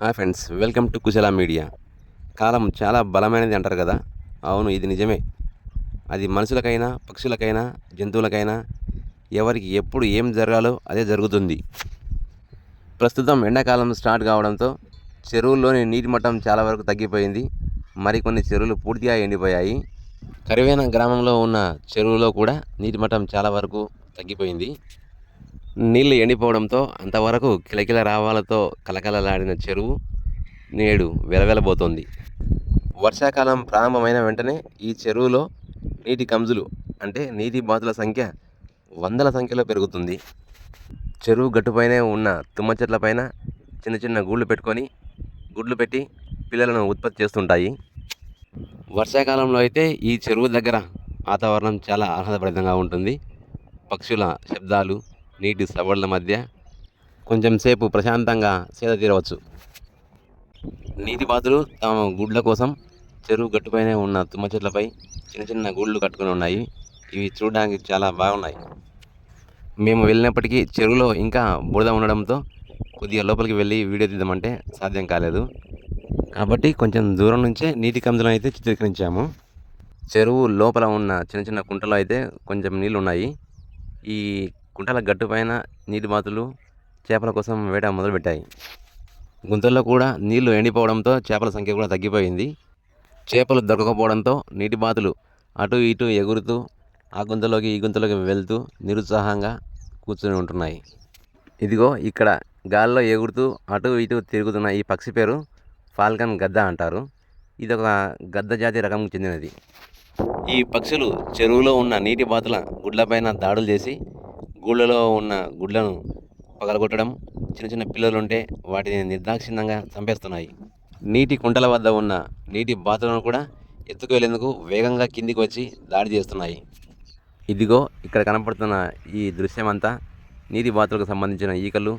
Hi friends, welcome to Kushala media. కాలం చాలా బలమైనది అంటారు కదా. అవును, ఇది నిజమే. అది మనుషులకైనా, పక్షులకైనా, జంతువులకైనా ఎవరికి ఎప్పుడు ఏం జరగాలో అదే జరుగుతుంది. ప్రస్తుతం ఎండాకాలం స్టార్ట్ కావడంతో చెరువుల్లోని నీటి మట్టం చాలా వరకు తగ్గిపోయింది. మరికొన్ని చెరువులు పూర్తిగా ఎండిపోయాయి. కరివేన గ్రామంలో ఉన్న చెరువులో కూడా నీటి మట్టం చాలా వరకు తగ్గిపోయింది. నీళ్లు ఎండిపోవడంతో అంతవరకు కిలకిల రావాలతో కలకలలాడిన చెరువు నేడు వెలవెలబోతోంది. వర్షాకాలం ప్రారంభమైన వెంటనే ఈ చెరువులో నీటి కంజులు అంటే నీటి బాతుల సంఖ్య వందల సంఖ్యలో పెరుగుతుంది. చెరువు గట్టుపైనే ఉన్న తుమ్మ చెట్లపైన చిన్న చిన్న గూళ్ళు పెట్టి పిల్లలను ఉత్పత్తి చేస్తుంటాయి. వర్షాకాలంలో అయితే ఈ చెరువు దగ్గర వాతావరణం చాలా ఆహ్లాదభరితంగా ఉంటుంది. పక్షుల శబ్దాలు, నీటి సవళ్ల మధ్య కొంచెం సేపు ప్రశాంతంగా సేద తీరవచ్చు. నీటి బాతులు తమ గుడ్ల కోసం చెరువు గట్టుపైనే ఉన్న తుమ్మ చెట్లపై చిన్న చిన్న గూళ్ళు కట్టుకుని ఉన్నాయి. ఇవి చూడడానికి చాలా బాగున్నాయి. మేము వెళ్ళినప్పటికీ చెరువులో ఇంకా బురద ఉండడంతో కొద్దిగా లోపలికి వెళ్ళి వీడియో తీద్దామంటే సాధ్యం కాలేదు. కాబట్టి కొంచెం దూరం నుంచే నీటి కంజులను అయితే చిత్రీకరించాము. చెరువు లోపల ఉన్న చిన్న చిన్న కుంటలో అయితే కొంచెం నీళ్ళు ఉన్నాయి. ఈ కుంటల గట్టుపైన నీటి బాతులు చేపల కోసం వేట మొదలుపెట్టాయి. గుంతల్లో కూడా నీళ్లు ఎండిపోవడంతో చేపల సంఖ్య కూడా తగ్గిపోయింది. చేపలు దొరకకపోవడంతో నీటి బాతులు అటు ఇటు ఎగురుతూ ఆ గుంతలోకి ఈ గుంతలోకి వెళ్తూ నిరుత్సాహంగా కూర్చొని ఉంటున్నాయి. ఇదిగో ఇక్కడ గాల్లో ఎగురుతూ అటు ఇటు తిరుగుతున్న ఈ పక్షి పేరు ఫాల్కన్ గద్ద అంటారు. ఇది ఒక గద్ద జాతి రకంకు చెందినది. ఈ పక్షులు చెరువులో ఉన్న నీటి బాతుల గుడ్లపైన దాడులు చేసి గూళ్ళలో ఉన్న గుడ్లను పగలగొట్టడం, చిన్న చిన్న పిల్లలుంటే వాటిని నిర్దాక్షిణ్యంగా చంపేస్తున్నాయి. నీటి కుంటల వద్ద ఉన్న నీటి బాతులను కూడా ఎత్తుకువెళ్లేందుకు వేగంగా కిందికి వచ్చి దాడి చేస్తున్నాయి. ఇదిగో ఇక్కడ కనపడుతున్న ఈ దృశ్యమంతా నీటి బాతులకు సంబంధించిన ఈకలు,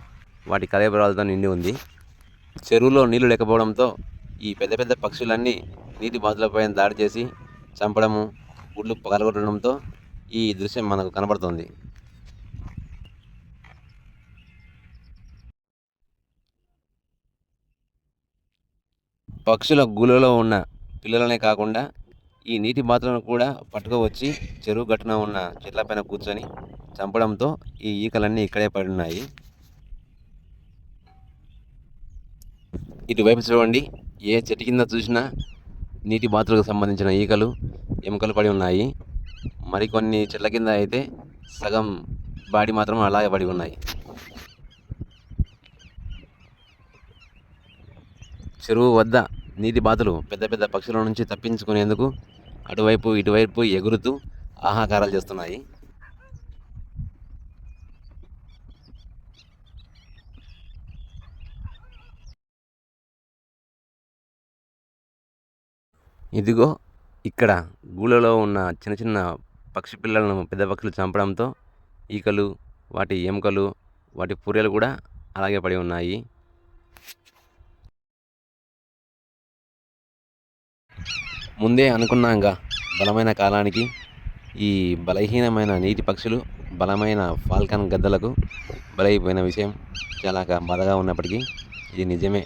వాటి కళేబరాలతో నిండి ఉంది. చెరువులో నీళ్లు లేకపోవడంతో ఈ పెద్ద పెద్ద పక్షులన్నీ నీటి బాతులపైన దాడి చేసి చంపడము, గుడ్లు పగలగొట్టడంతో ఈ దృశ్యం మనకు కనబడుతుంది. పక్షుల గూళ్ళలో ఉన్న పిల్లలనే కాకుండా ఈ నీటి బాతులను కూడా పట్టుకోవచ్చి చెరువు గట్టున ఉన్న చెట్లపైన కూర్చొని చంపడంతో ఈ ఈకలన్నీ ఇక్కడే పడినాయి. ఇటువైపు చూడండి, ఏ చెట్టు కింద చూసినా నీటి బాతులకు సంబంధించిన ఈకలు, ఎముకలు పడి ఉన్నాయి. మరికొన్ని చెట్ల కింద అయితే సగం బాడీ మాత్రం అలాగే పడి ఉన్నాయి. చెరువు వద్ద నీటి బాతులు పెద్ద పెద్ద పక్షుల నుంచి తప్పించుకునేందుకు అటువైపు ఇటువైపు ఎగురుతూ ఆహాకారాలు చేస్తున్నాయి. ఇదిగో ఇక్కడ గూళ్ళలో ఉన్న చిన్న చిన్న పక్షి పిల్లలను పెద్ద పక్షులు చంపడంతో ఈకలు, వాటి ఎముకలు, వాటి పుర్రెలు కూడా అలాగే పడి ఉన్నాయి. ముందే అనుకున్నాంగా, బలమైన కాలానికి ఈ బలహీనమైన నీటి పక్షులు బలమైన ఫాల్కన్ గద్దలకు బలైపోయిన విషయం చాలా బాధగా ఉన్నప్పటికీ ఇది నిజమే.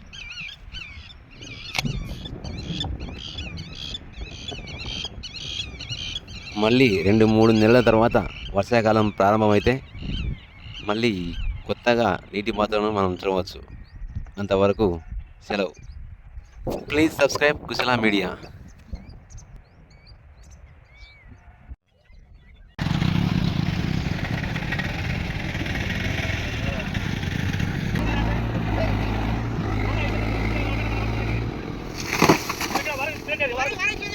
మళ్ళీ 2-3 నెలల తర్వాత వర్షాకాలం ప్రారంభమైతే మళ్ళీ కొత్తగా నీటి బాతులను మనం చూడవచ్చు. అంతవరకు సెలవు. Please subscribe Kushala media. Vale,